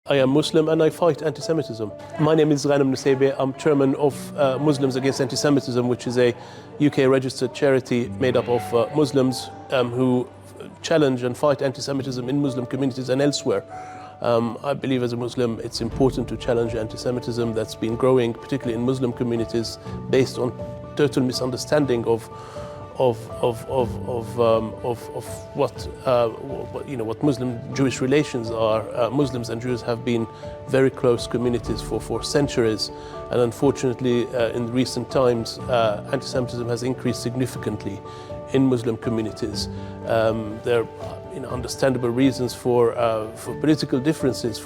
I am Muslim and I fight anti-Semitism. My name is Ghanem Nuseibeh. I'm chairman of Muslims Against Anti-Semitism, which is a UK-registered charity made up of Muslims who challenge and fight anti-Semitism in Muslim communities and elsewhere. I believe as a Muslim it's important to challenge anti-Semitism that's been growing, particularly in Muslim communities, based on total misunderstanding of what Muslim-Jewish relations are. Muslims and Jews have been very close communities for centuries, and unfortunately in recent times anti-Semitism has increased significantly in Muslim communities. There are understandable reasons for political differences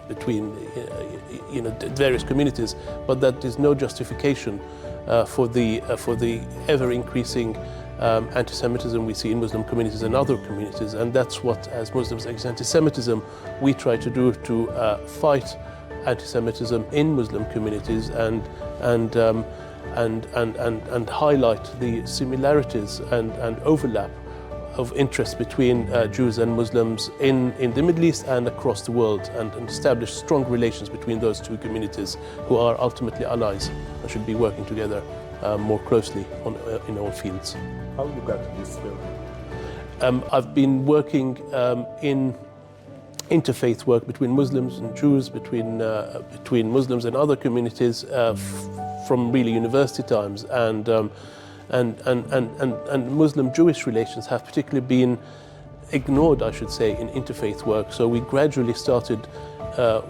between various communities, but that is no justification for the ever-increasing anti-Semitism we see in Muslim communities and other communities. And that's what, as Muslims Against Anti-Semitism, we try to do, to fight anti-Semitism in Muslim communities and highlight the similarities and overlap of interest between Jews and Muslims in the Middle East and across the world, and establish strong relations between those two communities who are ultimately allies and should be working together more closely in all fields. How you got to this field? I've been working in interfaith work between Muslims and Jews, between Muslims and other communities from really university times, and Muslim-Jewish relations have particularly been ignored, I should say, in interfaith work. So we gradually started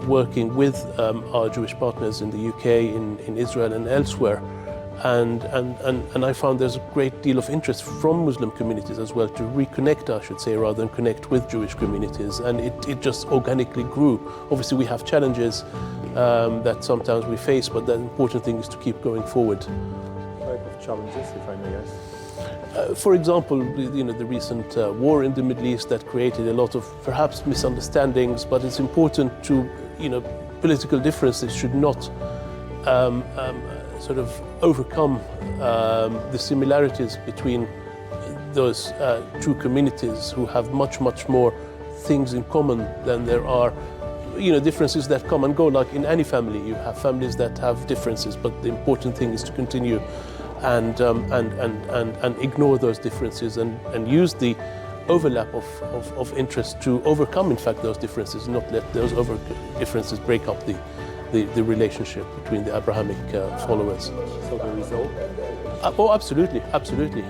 working with our Jewish partners in the UK, in Israel and elsewhere. And I found there's a great deal of interest from Muslim communities as well to reconnect, I should say, rather than connect with Jewish communities. And it just organically grew. Obviously we have challenges that sometimes we face, but the important thing is to keep going forward. Challenges, if I may ask? For example, the recent war in the Middle East that created a lot of perhaps misunderstandings, but it's important to, political differences should not sort of overcome the similarities between those two communities who have much more things in common than there are differences that come and go. Like in any family, you have families that have differences, but the important thing is to continue and ignore those differences and use the overlap of interest to overcome, in fact, those differences, not let those differences break up the relationship between the Abrahamic followers. So the result? Oh, absolutely.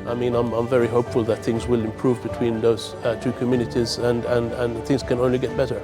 I mean, I'm very hopeful that things will improve between those two communities, and things can only get better.